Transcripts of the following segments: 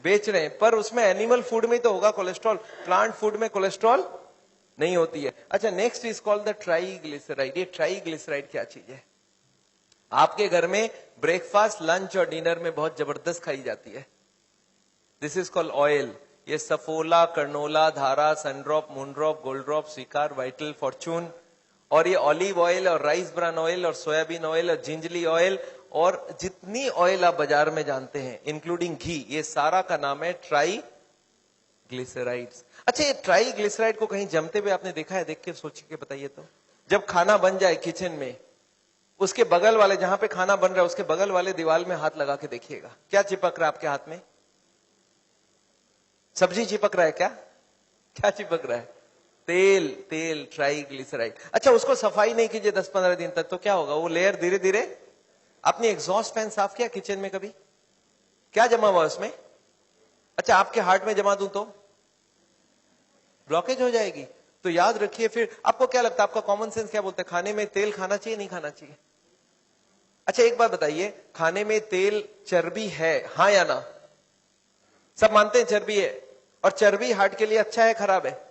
बेच रहे हैं, पर उसमें एनिमल फूड में तो होगा कोलेस्ट्रॉल, प्लांट फूड में कोलेस्ट्रॉल नहीं होती है। अच्छा, next is called the triglyceride. ये ट्राइग्लिसराइड क्या चीज है? आपके घर में ब्रेकफास्ट, लंच और डिनर में बहुत जबरदस्त खाई जाती है। This is called oil. ये सफोला, कर्नोला, धारा, सनड्रॉप, मूनड्रॉप, गोल्ड्रॉप, स्वीकार, वाइटल, फॉर्चून, और ये ऑलिव ऑयल और राइस ब्रान ऑयल और सोयाबीन ऑयल और जिंजली ऑयल और जितनी ऑयल आप बाजार में जानते हैं इंक्लूडिंग घी, ये सारा का नाम है ट्राइग्लिसराइड्स। अच्छा, ये ट्राइग्लिसराइड को कहीं जमते हुए आपने देखा है? देख के सोच के बताइए तो। जब खाना बन जाए किचन में, उसके बगल वाले, जहां पे खाना बन रहा है उसके बगल वाले दीवार में हाथ लगा के देखिएगा, क्या चिपक रहा है आपके हाथ में? सब्जी चिपक रहा है क्या? क्या चिपक रहा है? तेल। तेल, ट्राइग्लिसराइड। अच्छा, उसको सफाई नहीं कीजिए 10-15 दिन तक तो क्या होगा? वो लेयर धीरे धीरे। आपने एग्जॉस्ट फैन साफ किया किचन में कभी? क्या जमा हुआ उसमें? अच्छा, आपके हार्ट में जमा दूं तो ब्लॉकेज हो जाएगी। तो याद रखिए। फिर आपको क्या लगता है, आपका कॉमन सेंस क्या बोलता है, खाने में तेल खाना चाहिए नहीं खाना चाहिए? अच्छा, एक बात बताइए, खाने में तेल चर्बी है, हाँ या ना? सब मानते हैं चर्बी है, और चर्बी हार्ट के लिए अच्छा है खराब है?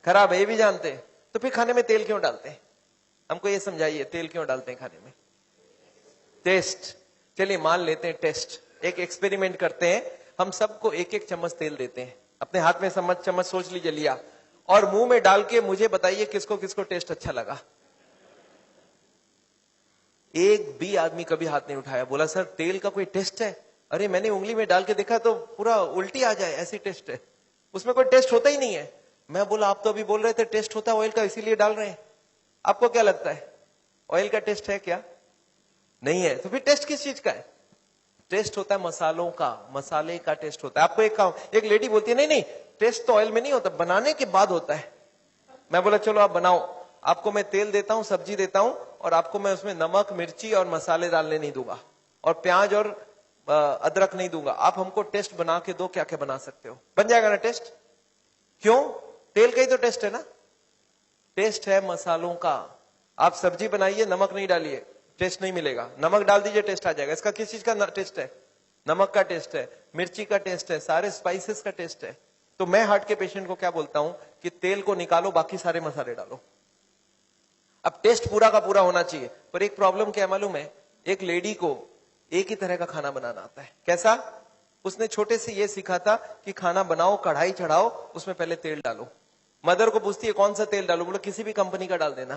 खराब है, ये भी जानते हैं। तो फिर खाने में तेल क्यों डालते हैं? हमको ये समझाइए, तेल क्यों डालते हैं खाने में? टेस्ट। चलिए मान लेते हैं टेस्ट, एक एक्सपेरिमेंट करते हैं। हम सबको एक एक चम्मच तेल देते हैं, अपने हाथ में चम्मच सोच लीजिए लिया, और मुंह में डाल के मुझे बताइए किसको किसको टेस्ट अच्छा लगा। एक भी आदमी कभी हाथ नहीं उठाया, बोला सर तेल का कोई टेस्ट है? अरे मैंने उंगली में डाल के देखा तो पूरा उल्टी आ जाए, ऐसी टेस्ट है। उसमें कोई टेस्ट होता ही नहीं है। मैं बोला आप तो अभी बोल रहे थे टेस्ट होता है ऑयल का, इसीलिए डाल रहे हैं। आपको क्या लगता है, ऑयल का टेस्ट है क्या? नहीं है। तो फिर टेस्ट किस चीज का है? टेस्ट होता है मसालों का, मसाले का टेस्ट होता है। आपको एक लेडी बोलती है नहीं नहीं टेस्ट तो ऑयल में नहीं होता, बनाने के बाद होता है। मैं बोला चलो आप बनाओ, आपको मैं तेल देता हूं, सब्जी देता हूं, और आपको मैं उसमें नमक, मिर्ची और मसाले डालने नहीं दूंगा, और प्याज और अदरक नहीं दूंगा। आप हमको टेस्ट बना के दो, क्या क्या बना सकते हो? बन जाएगा ना टेस्ट? क्यों? तेल का ही तो टेस्ट है ना। टेस्ट है मसालों का। आप सब्जी बनाइए, नमक नहीं डालिए, टेस्ट नहीं मिलेगा। नमक डाल दीजिए, टेस्ट आ जाएगा। इसका किस चीज का टेस्ट है? नमक का टेस्ट है, मिर्ची का टेस्ट है, सारे स्पाइसेस का टेस्ट है। तो मैं हार्ट के पेशेंट को क्या बोलता हूं कि तेल को निकालो, बाकी सारे मसाले डालो। अब टेस्ट पूरा का पूरा होना चाहिए। पर एक प्रॉब्लम क्या मालूम है, एक लेडी को एक ही तरह का खाना बनाना आता है। कैसा? उसने छोटे से ये सीखा था कि खाना बनाओ, कढ़ाई चढ़ाओ, उसमें पहले तेल डालो। मदर को पूछती है कौन सा तेल डालो? बोलो किसी भी कंपनी का डाल देना।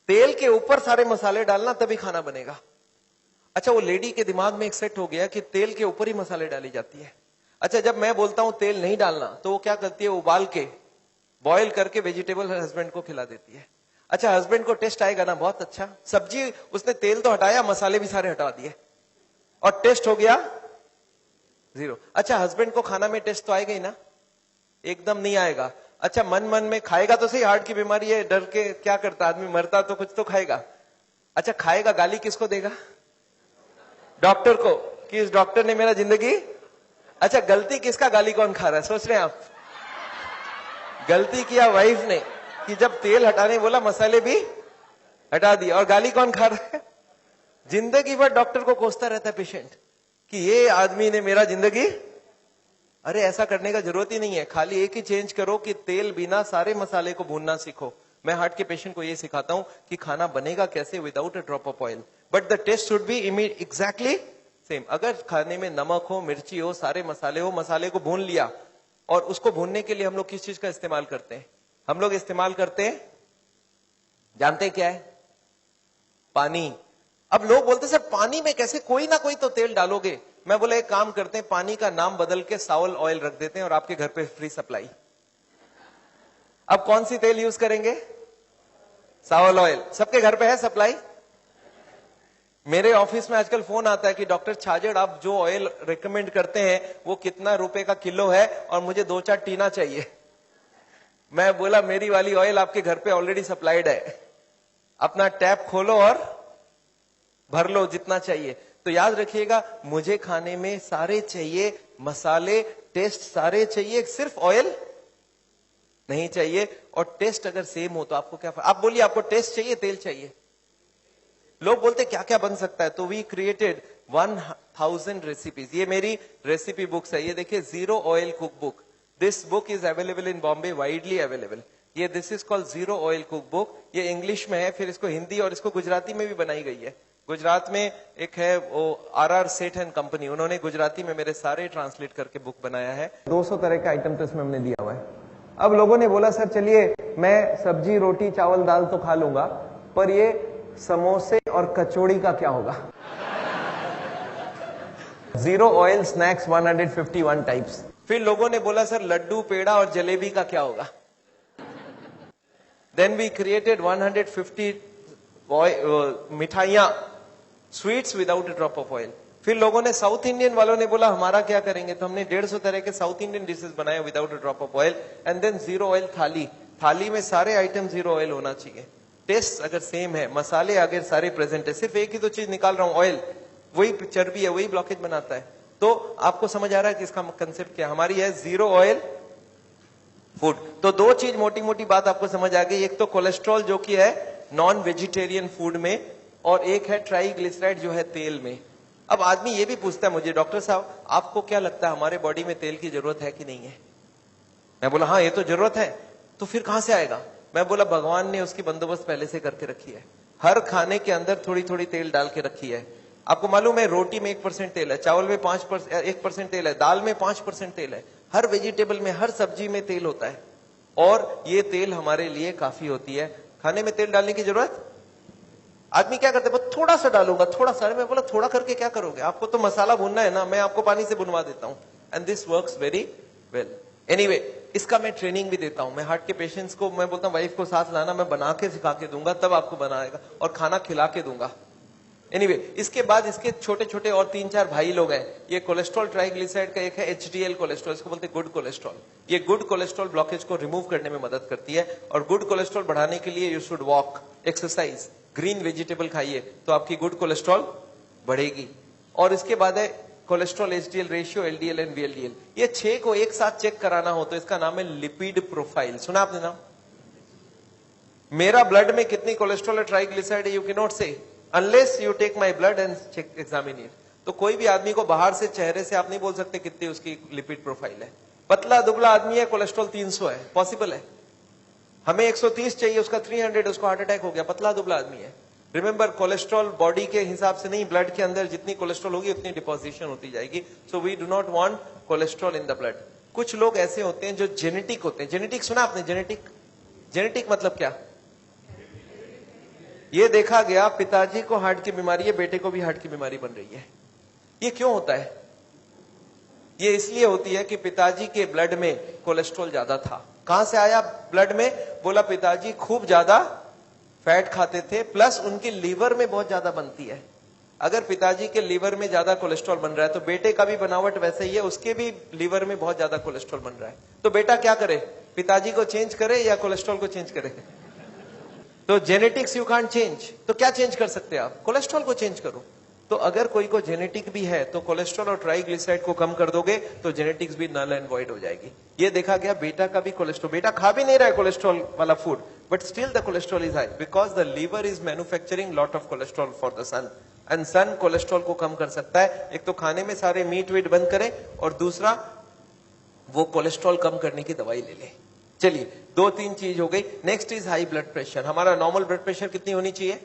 तेल के ऊपर सारे मसाले डालना, तभी खाना बनेगा। अच्छा, वो लेडी के दिमाग में एक सेट हो गया कि तेल के ऊपर ही मसाले डाली जाती है। अच्छा, जब मैं बोलता हूं तेल नहीं डालना, तो वो क्या करती है, उबाल के बॉयल करके वेजिटेबल हस्बैंड को खिला देती है। अच्छा, हस्बैंड को टेस्ट आएगा ना, बहुत अच्छा। सब्जी उसने तेल तो हटाया, मसाले भी सारे हटा दिए, और टेस्ट हो गया जीरो। अच्छा, हस्बैंड को खाना में टेस्ट तो आएगा ही ना? एकदम नहीं आएगा। अच्छा, मन मन में खाएगा तो सही, हार्ट की बीमारी है, डर के क्या करता आदमी, मरता तो कुछ तो खाएगा। अच्छा, खाएगा, गाली किसको देगा? डॉक्टर को, कि इस डॉक्टर ने मेरा जिंदगी। अच्छा, गलती किसका, गाली कौन खा रहा है? सोच रहे हैं आप? गलती किया वाइफ ने, कि जब तेल हटाने बोला मसाले भी हटा दिया, और गाली कौन खा रहा है? जिंदगी भर डॉक्टर को कोसता रहता है पेशेंट कि ये आदमी ने मेरा जिंदगी। अरे ऐसा करने का जरूरत ही नहीं है, खाली एक ही चेंज करो कि तेल बिना सारे मसाले को भूनना सीखो। मैं हार्ट के पेशेंट को ये सिखाता हूं कि खाना बनेगा कैसे, without a drop of oil, but the taste should be exactly same. अगर खाने में नमक हो, मिर्ची हो, सारे मसाले हो, मसाले को भून लिया, और उसको भूनने के लिए हम लोग किस चीज का इस्तेमाल करते हैं? हम लोग इस्तेमाल करते हैं, जानते हैं क्या है? पानी। अब लोग बोलते सर पानी में कैसे, कोई ना कोई तो तेल डालोगे। मैं बोला एक काम करते हैं, पानी का नाम बदल के सावल ऑयल रख देते हैं, और आपके घर पे फ्री सप्लाई। अब कौन सी तेल यूज करेंगे? सावल ऑयल। सबके घर पे है सप्लाई? मेरे ऑफिस में आजकल फोन आता है कि डॉक्टर छाजेड़ आप जो ऑयल रिकमेंड करते हैं वो कितना रुपए का किलो है, और मुझे 2-4 टीना चाहिए। मैं बोला मेरी वाली ऑयल आपके घर पे ऑलरेडी सप्लाइड है, अपना टैप खोलो और भर लो जितना चाहिए। तो याद रखिएगा, मुझे खाने में सारे चाहिए, मसाले, टेस्ट सारे चाहिए, सिर्फ ऑयल नहीं चाहिए। और टेस्ट अगर सेम हो तो आपको क्या, आप बोलिए आपको टेस्ट चाहिए तेल चाहिए? लोग बोलते क्या क्या बन सकता है, तो वी क्रिएटेड 1000 रेसिपीज। ये मेरी रेसिपी बुक्स है, ये देखिए zero oil cook book. This book is available in Bombay, widely available. ये this is called zero oil cook book. ये इंग्लिश में है, फिर इसको हिंदी और इसको गुजराती में भी बनाई गई है। गुजरात में एक है वो RR सेठ एंड कंपनी, उन्होंने गुजराती में मेरे सारे ट्रांसलेट करके बुक बनाया है। 200 तरह का आइटम तो इसमें हमने दिया हुआ है। अब लोगों ने बोला सर चलिए मैं सब्जी रोटी चावल दाल तो खा लूंगा, पर ये समोसे और कचौड़ी का क्या होगा? Zero oil snacks 151 types. फिर लोगों ने बोला सर लड्डू पेड़ा और जलेबी का क्या होगा? देन वी क्रिएटेड 150 मिठाइयां, sweets without a drop of oil. फिर लोगों ने, साउथ इंडियन वालों ने बोला हमारा क्या करेंगे, तो हमने 150 तरह के साउथ इंडियन डिशेस बनाए without a drop of oil. And than zero oil थाली, थाली में सारे आइटम जीरो ऑयल होना चाहिए। टेस्ट अगर सेम है, मसाले अगर सारे प्रेजेंट है, सिर्फ एक ही तो चीज निकाल रहा हूं ऑयल, वही चर्बी है, वही ब्लॉकेज बनाता है। तो आपको समझ आ रहा है कि इसका कंसेप्ट क्या हमारी है, जीरो ऑयल फूड। तो दो चीज मोटी मोटी बात आपको समझ आ गई, एक तो कोलेस्ट्रॉल जो कि है नॉन वेजिटेरियन फूड में, और एक है ट्राइग्लिसराइड जो है तेल में। अब आदमी ये भी पूछता है मुझे, डॉक्टर साहब आपको क्या लगता है हमारे बॉडी में तेल की जरूरत है कि नहीं है? मैं बोला हाँ ये तो जरूरत है। तो फिर कहां से आएगा? मैं बोला भगवान ने उसकी बंदोबस्त पहले से करके रखी है। हर खाने के अंदर थोड़ी थोड़ी तेल डाल के रखी है। आपको मालूम है रोटी में 1% तेल है, चावल में 1% तेल है, दाल में 5% तेल है, हर वेजिटेबल में हर सब्जी में तेल होता है, और ये तेल हमारे लिए काफी होती है। खाने में तेल डालने की जरूरत, आदमी क्या करते हैं, थोड़ा सा डालूंगा, थोड़ा सा। मैं बोला थोड़ा करके क्या करोगे, आपको तो मसाला भूनना है ना, मैं आपको पानी से भुनवा देता हूं, and this works very well. Anyway, इसका मैं ट्रेनिंग भी देता हूं। मैं हार्ट के पेशेंट्स को मैं बोलता हूं वाइफ को साथ लाना, मैं बना के सिखा के दूंगा, तब आपको बनाएगा, और खाना खिला के दूंगा। एनीवे, इसके बाद इसके छोटे छोटे और 3-4 भाई लोग हैं। ये कोलेस्ट्रॉल ट्राइग्लिसराइड का एक है HDL कोलेस्ट्रॉल, इसको बोलते हैं गुड कोलेस्ट्रॉल। ये गुड कोलेस्ट्रॉल ब्लॉकेज को रिमूव करने में मदद करती है, और गुड कोलेस्ट्रॉल बढ़ाने के लिए you should walk, exercise, green vegetable खाइए, तो आपकी गुड कोलेस्ट्रॉल बढ़ेगी। और इसके बाद है cholesterol HDL ratio, LDL and VLDL। ये 6 को एक साथ चेक कराना हो तो इसका नाम है लिपिड प्रोफाइल। सुना आपने नाम? मेरा ब्लड में कितनी कोलेस्ट्रॉल है, ट्राइग्लिसराइड है, you can not say unless you take my blood and check examine it. तो कोई भी आदमी को बाहर से चेहरे से आप नहीं बोल सकते कितनी उसकी लिपिड प्रोफाइल है। पतला दुबला आदमी है, कोलेस्ट्रॉल 300 है, पॉसिबल है। हमें 130 चाहिए, उसका 300, उसको हार्ट अटैक हो गया, पतला दुबला आदमी है। रिमेंबर, कोलेस्ट्रॉल बॉडी के हिसाब से नहीं, ब्लड के अंदर जितनी कोलेस्ट्रॉल होगी उतनी डिपोजिशन होती जाएगी। So we do not want cholesterol in the blood. कुछ लोग ऐसे होते हैं जो जेनेटिक होते हैं। जेनेटिक सुना आपने? जेनेटिक, जेनेटिक मतलब क्या? ये देखा गया पिताजी को हार्ट की बीमारी है, बेटे को भी हार्ट की बीमारी बन रही है। ये क्यों होता है? ये इसलिए होती है कि पिताजी के ब्लड में कोलेस्ट्रॉल ज्यादा था। कहां से आया ब्लड में? बोला पिताजी खूब ज्यादा फैट खाते थे, प्लस उनके लीवर में बहुत ज्यादा बनती है। अगर पिताजी के लीवर में ज्यादा कोलेस्ट्रॉल बन रहा है तो बेटे का भी बनावट वैसे ही है, उसके भी लीवर में बहुत ज्यादा कोलेस्ट्रॉल बन रहा है। तो बेटा क्या करे, पिताजी को चेंज करे या कोलेस्ट्रॉल को चेंज करे? तो जेनेटिक्स यू कांट चेंज, तो क्या चेंज कर सकते हैं आप? कोलेस्ट्रॉल को चेंज करो। तो अगर कोई को जेनेटिक भी है तो कोलेस्ट्रॉल और ट्राइग्लिसराइड को कम कर दोगे तो जेनेटिक्स भी नल एंड वॉइड हो जाएगी। ये देखा गया बेटा का भी कोलेस्ट्रॉल, बेटा खा भी नहीं रहा है कोलेस्ट्रॉल वाला food, but still the cholesterol is high because the liver is manufacturing lot of cholesterol for the sun, and sun cholesterol को कम कर सकता है। एक तो खाने में सारे मीट वीट बंद करें, और दूसरा वो कोलेस्ट्रॉल कम करने की दवाई ले ले। चलिए 2-3 चीज हो गई। Next is high blood pressure. हमारा नॉर्मल ब्लड प्रेशर कितनी होनी चाहिए?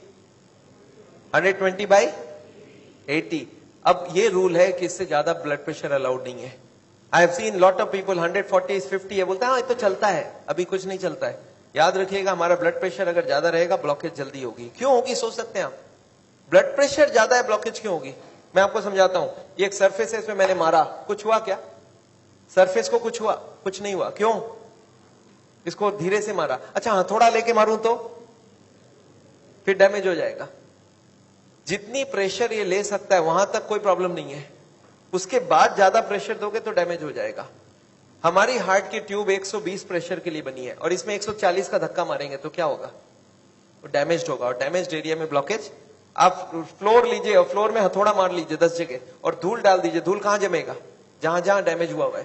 120/80। अब ये रूल है कि इससे ज्यादा ब्लड प्रेशर अलाउड नहीं है। I have seen lot of people 140/50 है, बोलते हैं हाँ ये तो चलता है, अभी कुछ नहीं चलता है। याद रखिएगा हमारा ब्लड प्रेशर अगर ज्यादा रहेगा ब्लॉकेज जल्दी होगी। क्यों होगी सोच सकते हैं आप? ब्लड प्रेशर ज्यादा है, ब्लॉकेज क्यों होगी? मैं आपको समझाता हूं। ये एक सरफेस है, इसमें मैंने मारा, कुछ हुआ क्या? सरफेस को कुछ हुआ? कुछ नहीं हुआ। क्यों? इसको धीरे से मारा। अच्छा हथौड़ा लेके मारूं तो फिर डैमेज हो जाएगा। जितनी प्रेशर ये ले सकता है वहां तक कोई प्रॉब्लम नहीं है, उसके बाद ज्यादा प्रेशर दोगे तो डैमेज हो जाएगा। हमारी हार्ट की ट्यूब 120 प्रेशर के लिए बनी है, और इसमें 140 का धक्का मारेंगे तो क्या होगा? तो डैमेज होगा, और डैमेज एरिया में ब्लॉकेज। आप फ्लोर लीजिए और फ्लोर में हथौड़ा मार लीजिए 10 जगह, और धूल डाल दीजिए, धूल कहां जमेगा? जहां जहां डैमेज हुआ है।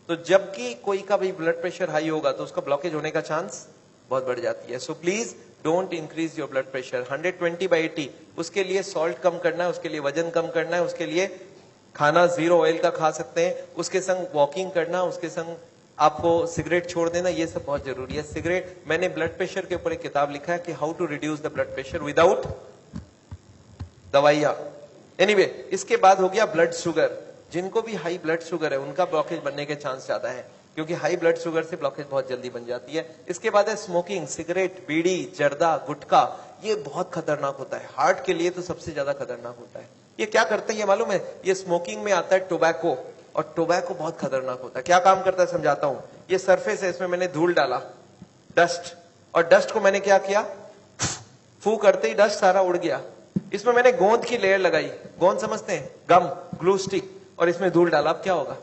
तो जबकि कोई का भी ब्लड प्रेशर हाई होगा तो उसका ब्लॉकेज होने का चांस बहुत बढ़ जाती है। So please don't increase your blood pressure. 120/80, उसके लिए सॉल्ट कम करना है, उसके लिए वजन कम करना है, उसके लिए खाना 0 ऑयल का खा सकते हैं, उसके संग वॉकिंग करना, उसके संग आपको सिगरेट छोड़ देना, ये सब बहुत जरूरी है। सिगरेट, मैंने ब्लड प्रेशर के ऊपर एक किताब लिखा है कि how to reduce the blood pressure without दवाइयां। एनीवे, इसके बाद हो गया ब्लड शुगर। जिनको भी हाई ब्लड शुगर है उनका ब्लॉकेज बनने के चांस ज्यादा है, क्योंकि हाई ब्लड शुगर से ब्लॉकेज बहुत जल्दी बन जाती है। इसके बाद है स्मोकिंग, सिगरेट, बीड़ी, जर्दा, गुटखा, ये बहुत खतरनाक होता है। हार्ट के लिए तो सबसे ज्यादा खतरनाक होता है। ये क्या करते हैं ये मालूम है? ये स्मोकिंग में आता है टोबैको, और टोबैको बहुत खतरनाक होता है। क्या काम करता है समझाता हूं। ये सरफेस है, इसमें मैंने धूल डाला, डस्ट, और डस्ट को मैंने क्या किया, फू करते ही डस्ट सारा उड़ गया। इसमें मैंने गोंद की लेयर लगाई, गोंद समझते हैं, गम, ग्लू स्टिक, और इसमें धूल डाला। अब क्या होगा?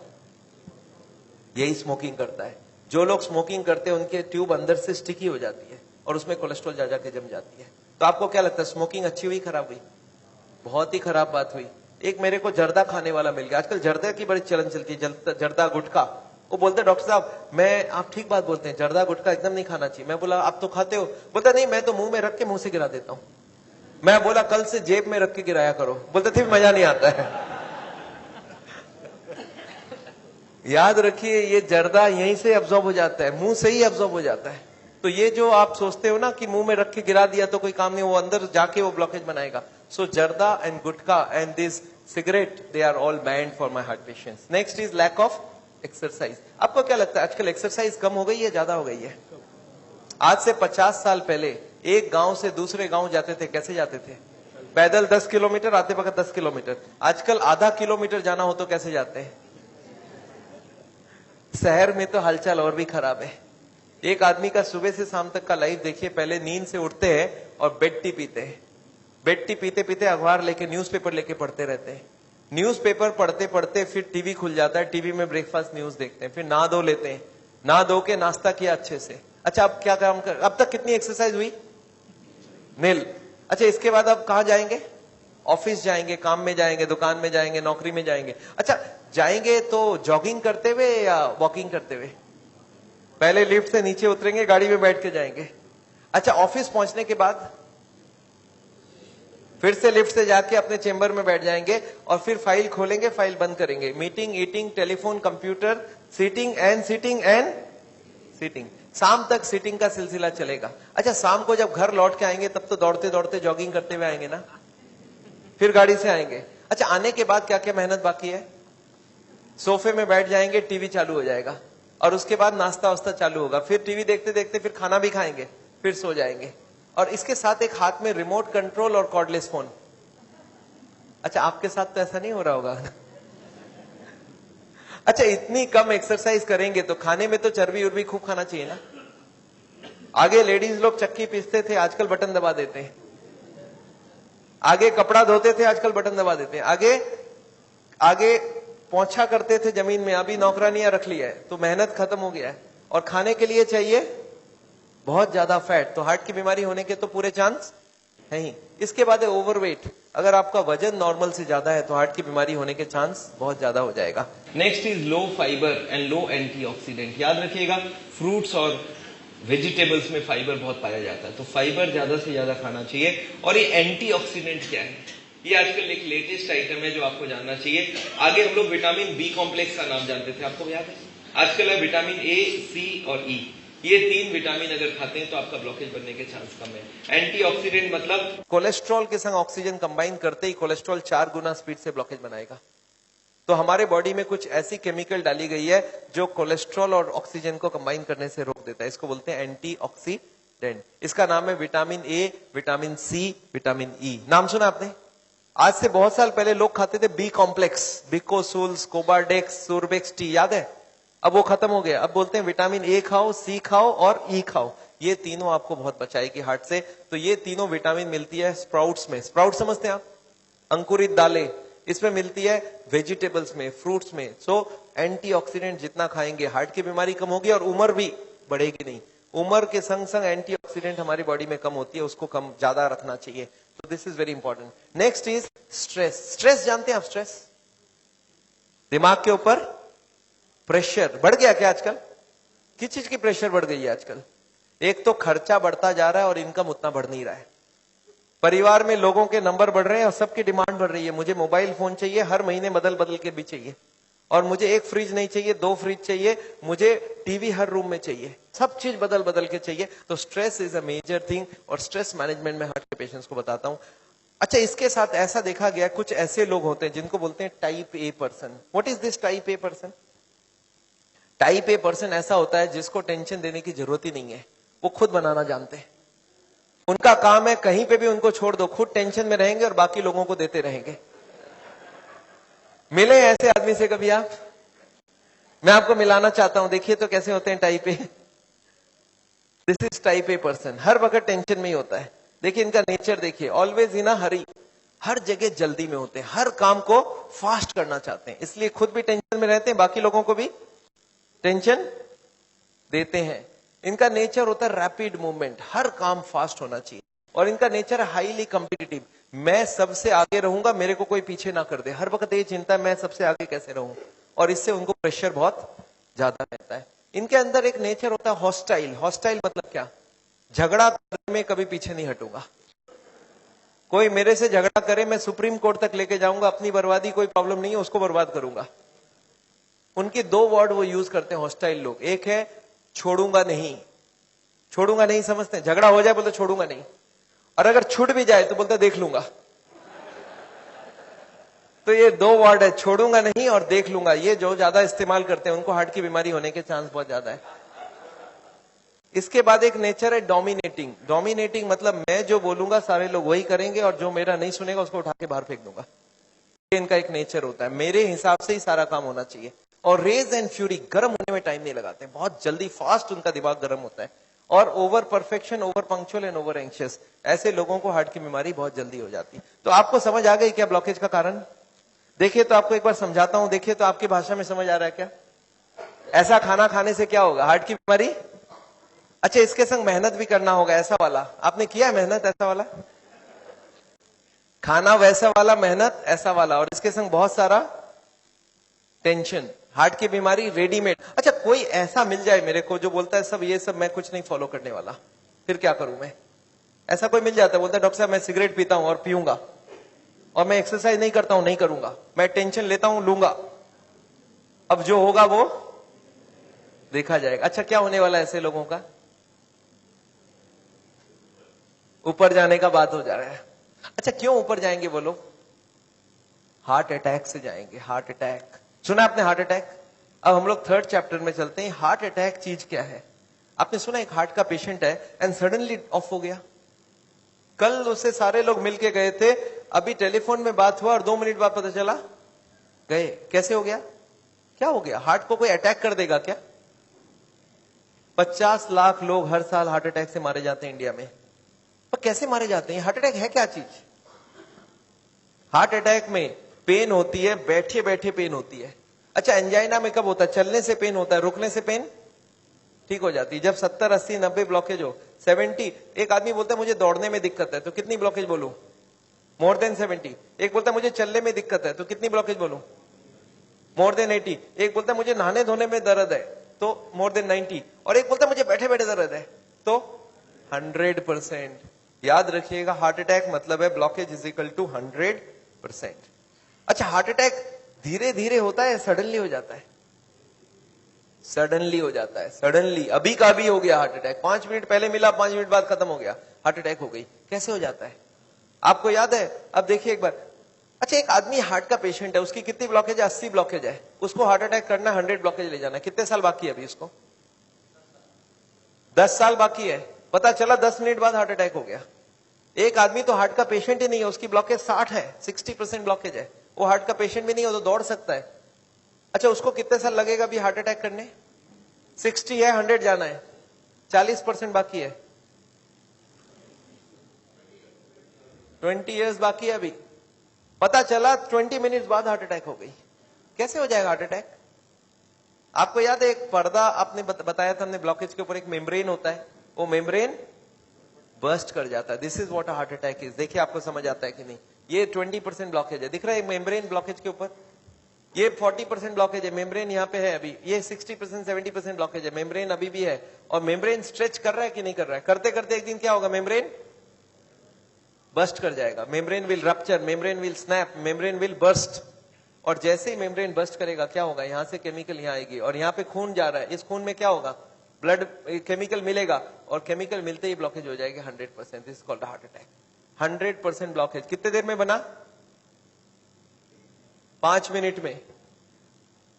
यही स्मोकिंग करता है। जो लोग स्मोकिंग करते हैं उनके ट्यूब अंदर से स्टिकी हो जाती है और उसमें कोलेस्ट्रॉल जा जाके जम जाती है। तो आपको क्या लगता है, स्मोकिंग अच्छी हुई खराब हुई? बहुत ही खराब बात हुई। एक मेरे को जर्दा खाने वाला मिल गया, आजकल जर्दा की बड़ी चलन चलती है, जर्दा गुटखा। वो बोलते डॉक्टर साहब, मैं, आप ठीक बात बोलते हैं, जर्दा गुटखा एकदम नहीं खाना चाहिए। मैं बोला आप तो खाते हो? बोलता नहीं, मैं तो मुंह में रख के मुंह से गिरा देता हूं। मैं बोला कल से जेब में रख के गिराया करो। बोलते थे मजा नहीं आता है। याद रखिए, ये जर्दा यहीं से अब्सॉर्ब हो जाता है, मुंह से ही अब्सॉर्ब हो जाता है। तो ये जो आप सोचते हो ना कि मुंह में रख के गिरा दिया तो कोई काम नहीं, वो अंदर जाके वो ब्लॉकेज बनाएगा। So zarda and gutkha and this cigarette, they are all banned for my heart patients. Next is lack of exercise. आपको क्या लगता है आजकल एक्सरसाइज कम हो गई है ज्यादा हो गई है? आज से 50 साल पहले एक गांव से दूसरे गांव जाते थे, कैसे जाते थे? पैदल 10 किलोमीटर, आते वक्त 10 किलोमीटर। आजकल आधा किलोमीटर जाना हो तो कैसे जाते हैं? शहर में तो हालचाल और भी खराब है। एक आदमी का सुबह से शाम तक का लाइफ देखिए। पहले नींद से उठते हैं और बेड टी पीते हैं, बेड टी पीते पीते अखबार लेके, न्यूज़पेपर लेके पढ़ते रहते हैं। न्यूज़पेपर पढ़ते पढ़ते फिर टीवी खुल जाता है, टीवी में ब्रेकफास्ट न्यूज देखते हैं, फिर नहा धो लेते हैं, नहा धो के नाश्ता किया अच्छे से। अच्छा, अब क्या काम कर, अब तक कितनी एक्सरसाइज हुई? नील। अच्छा, इसके बाद अब कहां जाएंगे? ऑफिस जाएंगे, काम में जाएंगे, दुकान में जाएंगे, नौकरी में जाएंगे। अच्छा, जाएंगे तो जॉगिंग करते हुए या वॉकिंग करते हुए? पहले लिफ्ट से नीचे उतरेंगे, गाड़ी में बैठ के जाएंगे। अच्छा, ऑफिस पहुंचने के बाद फिर से लिफ्ट से जाके अपने चेंबर में बैठ जाएंगे और फिर फाइल खोलेंगे, फाइल बंद करेंगे। Meeting, eating, telephone, computer, sitting and sitting and sitting. शाम तक सीटिंग का सिलसिला चलेगा। अच्छा, शाम को जब घर लौट के आएंगे तब तो दौड़ते दौड़ते जॉगिंग करते हुए आएंगे ना, फिर गाड़ी से आएंगे। अच्छा, आने के बाद क्या क्या मेहनत बाकी है? सोफे में बैठ जाएंगे, टीवी चालू हो जाएगा, और उसके बाद नाश्ता वास्ता चालू होगा, फिर टीवी देखते देखते फिर खाना भी खाएंगे, फिर सो जाएंगे, और इसके साथ एक हाथ में रिमोट कंट्रोल और कॉर्डलेस फोन। अच्छा, आपके साथ तो ऐसा नहीं हो रहा होगा। अच्छा, इतनी कम एक्सरसाइज करेंगे तो खाने में तो चर्बी उर्बी खूब खाना चाहिए ना। आगे लेडीज लोग चक्की पीसते थे, आजकल बटन दबा देते हैं। आगे कपड़ा धोते थे, आजकल बटन दबा देते हैं। आगे आगे पोंछा करते थे जमीन में, अभी नौकरानियां रख लिया है, तो मेहनत खत्म हो गया है। और खाने के लिए चाहिए बहुत ज्यादा फैट, तो हार्ट की बीमारी होने के तो पूरे चांस है ही। इसके बाद है ओवरवेट। अगर आपका वजन नॉर्मल से ज्यादा है तो हार्ट की बीमारी होने के चांस बहुत ज्यादा हो जाएगा। Next is low fibre and low antioxidant. याद रखिएगा, फ्रूट्स और वेजिटेबल्स में फाइबर बहुत पाया जाता है, तो फाइबर ज्यादा से ज्यादा खाना चाहिए। और ये एंटीऑक्सीडेंट क्या है, ये आजकल एक लेटेस्ट आइटम है जो आपको जानना चाहिए। आगे हम लोग विटामिन बी कॉम्प्लेक्स का नाम जानते थे, आपको याद है? आजकल है विटामिन ए, सी और ई। ये 3 विटामिन अगर खाते हैं तो आपका ब्लॉकेज बनने के चांस कम है। एंटीऑक्सीडेंट मतलब कोलेस्ट्रॉल के संग ऑक्सीजन कंबाइन करते ही कोलेस्ट्रॉल 4 गुना स्पीड से ब्लॉकेज बनाएगा। तो हमारे बॉडी में कुछ ऐसी केमिकल डाली गई है जो कोलेस्ट्रॉल और ऑक्सीजन को कंबाइन करने से रोक देता है। इसको बोलते हैं एंटीऑक्सीडेंट। इसका नाम है vitamin A, vitamin C, vitamin E. नाम सुना आपने? आज से बहुत साल पहले लोग खाते थे बी कॉम्प्लेक्स, बिकोसूल्स, कोबाडेक्स, सुरबेक्स टी, याद है? अब वो खत्म हो गया। अब बोलते हैं विटामिन ए खाओ, सी खाओ और ई खाओ। ये तीनों आपको बहुत बचाएगी हार्ट से। तो ये तीनों विटामिन मिलती है स्प्राउट्स में। स्प्राउट समझते हैं आप? अंकुरित दालें, इसमें मिलती है वेजिटेबल्स में, फ्रूट्स में। सो एंटीऑक्सीडेंट जितना खाएंगे हार्ट की बीमारी कम होगी और उम्र भी बढ़ेगी नहीं। उम्र के संग संग एंटीऑक्सीडेंट हमारी बॉडी में कम होती है, उसको कम ज्यादा रखना चाहिए। तो this is very important. Next is stress. Stress जानते हैं आप? स्ट्रेस, दिमाग के ऊपर प्रेशर बढ़ गया क्या आजकल? किस चीज की प्रेशर बढ़ गई है आजकल? एक तो खर्चा बढ़ता जा रहा है और इनकम उतना बढ़ नहीं रहा है। परिवार में लोगों के नंबर बढ़ रहे हैं और सबकी डिमांड बढ़ रही है। मुझे मोबाइल फोन चाहिए, हर महीने बदल बदल के भी चाहिए, और मुझे एक फ्रिज नहीं चाहिए, 2 फ्रिज चाहिए, मुझे टीवी हर रूम में चाहिए, सब चीज बदल बदल के चाहिए। तो stress is a major thing, और स्ट्रेस मैनेजमेंट में हार्ट के पेशेंट्स को बताता हूं। अच्छा, इसके साथ ऐसा देखा गया कुछ ऐसे लोग होते हैं जिनको बोलते हैं type A person. What is this type A person? Type A person ऐसा होता है जिसको टेंशन देने की जरूरत ही नहीं है, वो खुद बनाना जानते हैं। उनका काम है कहीं पे भी उनको छोड़ दो, खुद टेंशन में रहेंगे और बाकी लोगों को देते रहेंगे। मिले ऐसे आदमी से कभी आप? मैं आपको मिलाना चाहता हूं, देखिए तो कैसे होते हैं type A. This is type A person, हर वक्त टेंशन में ही होता है। देखिए इनका नेचर देखिए, ऑलवेज इन अ हरी, हर जगह जल्दी में होते हैं, हर काम को फास्ट करना चाहते हैं, इसलिए खुद भी टेंशन में रहते हैं, बाकी लोगों को भी टेंशन देते हैं। इनका नेचर होता है रैपिड मूवमेंट, हर काम फास्ट होना चाहिए, और इनका नेचर है हाईली कॉम्पिटिटिव। मैं सबसे आगे रहूंगा, मेरे को कोई पीछे ना कर दे, हर वक्त ये चिंता है मैं सबसे आगे कैसे रहूं, और इससे उनको प्रेशर बहुत ज्यादा रहता है। इनके अंदर एक नेचर होता है हॉस्टाइल। हॉस्टाइल मतलब क्या? झगड़ा करने में कभी पीछे नहीं हटूंगा। कोई मेरे से झगड़ा करे, मैं सुप्रीम कोर्ट तक लेके जाऊंगा, अपनी बर्बादी कोई प्रॉब्लम नहीं है, उसको बर्बाद करूंगा। उनके 2 वर्ड वो यूज करते हैं हॉस्टाइल लोग, एक है छोड़ूंगा नहीं। छोड़ूंगा नहीं समझते हैं? झगड़ा हो जाए बोलते छोड़ूंगा नहीं, और अगर छूट भी जाए तो बोलते देख लूंगा। तो ये 2 वर्ड है, छोड़ूंगा नहीं और देख लूंगा। ये जो ज्यादा इस्तेमाल करते हैं उनको हार्ट की बीमारी होने के चांस बहुत ज्यादा है। इसके बाद एक नेचर है डोमिनेटिंग। डोमिनेटिंग मतलब मैं जो बोलूंगा सारे लोग वही करेंगे, और जो मेरा नहीं सुनेगा उसको उठा के बाहर फेंक दूंगा। इनका एक नेचर होता है, मेरे हिसाब से ही सारा काम होना चाहिए। और रेज एंड फ्यूरी, गर्म होने में टाइम नहीं लगाते, बहुत जल्दी फास्ट उनका दिमाग गर्म होता है। और over perfection, over punctual and over anxious, ऐसे लोगों को हार्ट की बीमारी बहुत जल्दी हो जाती है। तो आपको समझ आ गई क्या ब्लॉकेज का कारण? देखिए तो आपको एक बार समझाता हूं, देखिए तो आपकी भाषा में समझ आ रहा है क्या? ऐसा खाना खाने से क्या होगा? हार्ट की बीमारी। अच्छा, इसके संग मेहनत भी करना होगा, ऐसा वाला आपने किया है मेहनत? ऐसा वाला खाना, वैसा वाला मेहनत, ऐसा वाला, और इसके संग बहुत सारा टेंशन, हार्ट की बीमारी रेडीमेड। अच्छा, कोई ऐसा मिल जाए मेरे को जो बोलता है सब ये सब मैं कुछ नहीं फॉलो करने वाला, फिर क्या करूं मैं? ऐसा कोई मिल जाता है, बोलता है डॉक्टर साहब मैं सिगरेट पीता हूं और पीऊंगा, और मैं एक्सरसाइज नहीं करता हूं, नहीं करूंगा, मैं टेंशन लेता हूं, लूंगा, अब जो होगा वो देखा जाएगा। अच्छा, क्या होने वाला है ऐसे लोगों का? ऊपर जाने का बात हो जा रहा है। अच्छा, क्यों ऊपर जाएंगे वो लोग? हार्ट अटैक से जाएंगे। हार्ट अटैक सुना आपने? Heart attack. अब हम लोग 3rd चैप्टर में चलते हैं। हार्ट अटैक चीज क्या है? आपने सुना एक हार्ट का पेशेंट है एंड सडनली ऑफ हो गया। कल उससे सारे लोग मिलके गए थे, अभी टेलीफोन में बात हुआ और 2 मिनट बाद पता चला गए। कैसे हो गया? क्या हो गया? हार्ट को कोई अटैक कर देगा क्या? 50 लाख लोग हर साल हार्ट अटैक से मारे जाते हैं इंडिया में। पर कैसे मारे जाते हैं? हार्ट अटैक है क्या चीज? हार्ट अटैक में पेन होती है, बैठे बैठे पेन होती है। अच्छा, एंजाइना में कब होता है? चलने से पेन होता है, रुकने से पेन ठीक हो जाती है। जब 70, 80, 90 ब्लॉकेज हो, 70, एक आदमी बोलता है मुझे दौड़ने में दिक्कत है, तो कितनी ब्लॉकेज बोलूं? More than 70। एक बोलता है मुझे चलने में दिक्कत है, तो कितनी ब्लॉकेज बोलूं? More than 80। एक बोलता है मुझे नहाने धोने में दर्द है, तो मोर देन 90। और एक बोलता है मुझे बैठे बैठे दर्द है, तो 100%। याद रखिएगा, हार्ट अटैक मतलब है ब्लॉकेज इज इक्वल टू 100%। अच्छा, हार्ट अटैक धीरे धीरे होता है, सडनली हो जाता है? सडनली हो जाता है। सडनली अभी का भी हो गया हार्ट अटैक, 5 मिनट पहले मिला, 5 मिनट बाद खत्म हो गया, हार्ट अटैक हो गई। कैसे हो जाता है आपको याद है? अब देखिए एक बार। अच्छा, एक आदमी हार्ट का पेशेंट है, उसकी कितनी ब्लॉकेज है? 80 ब्लॉकेज है। उसको हार्ट अटैक करना, 100 ब्लॉकेज ले जाना, कितने साल बाकी है अभी उसको? 10 साल बाकी है। पता चला 10 मिनट बाद हार्ट अटैक हो गया। एक आदमी तो हार्ट का पेशेंट ही नहीं है, उसकी ब्लॉकेज 60 है, 60% ब्लॉकेज है, वो हार्ट का पेशेंट भी नहीं हो तो दौड़ सकता है। अच्छा, उसको कितने साल लगेगा अभी हार्ट अटैक करने? 60 है, 100 जाना है, 40% बाकी है, 20 इयर्स बाकी है अभी। पता चला 20 मिनट्स बाद हार्ट अटैक हो गई। कैसे हो जाएगा हार्ट अटैक? आपको याद है एक पर्दा आपने बताया था हमने, ब्लॉकेज के ऊपर एक मेम्ब्रेन होता है, वो मेम्ब्रेन बर्स्ट कर जाता है। This is what a heart attack is. देखिए आपको समझ आता है कि नहीं? ये 20% ब्लॉकेज है, दिख रहा है मेम्ब्रेन ब्लॉकेज के ऊपर। ये 40% ब्लॉकेज है, मेम्ब्रेन यहाँ पे है अभी, ये 60% 70% ब्लॉकेज है, मेम्ब्रेन अभी भी है। और मेम्ब्रेन स्ट्रेच कर रहा है कि नहीं कर रहा है? करते करते एक दिन क्या होगा, मेम्ब्रेन बर्स्ट कर जाएगा, membrane will rupture, membrane will snap, membrane will burst. और जैसे ही मेम्ब्रेन बर्स्ट करेगा क्या होगा, यहां से केमिकल यहां आएगी, और यहाँ पे खून जा रहा है, इस खून में क्या होगा, ब्लड केमिकल मिलेगा, और केमिकल मिलते ही ब्लॉकेज हो जाएगी 100%। This is called heart attack. 100% blockage कितने देर में बना? 5 मिनट में।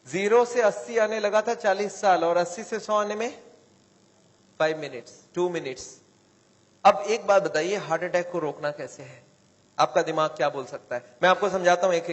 0 से 80 आने लगा था 40 साल, और 80 से 100 आने में 5 मिनट्स, 2 मिनट्स। अब एक बात बताइए, हार्ट अटैक को रोकना कैसे है? आपका दिमाग क्या बोल सकता है? मैं आपको समझाता हूं एक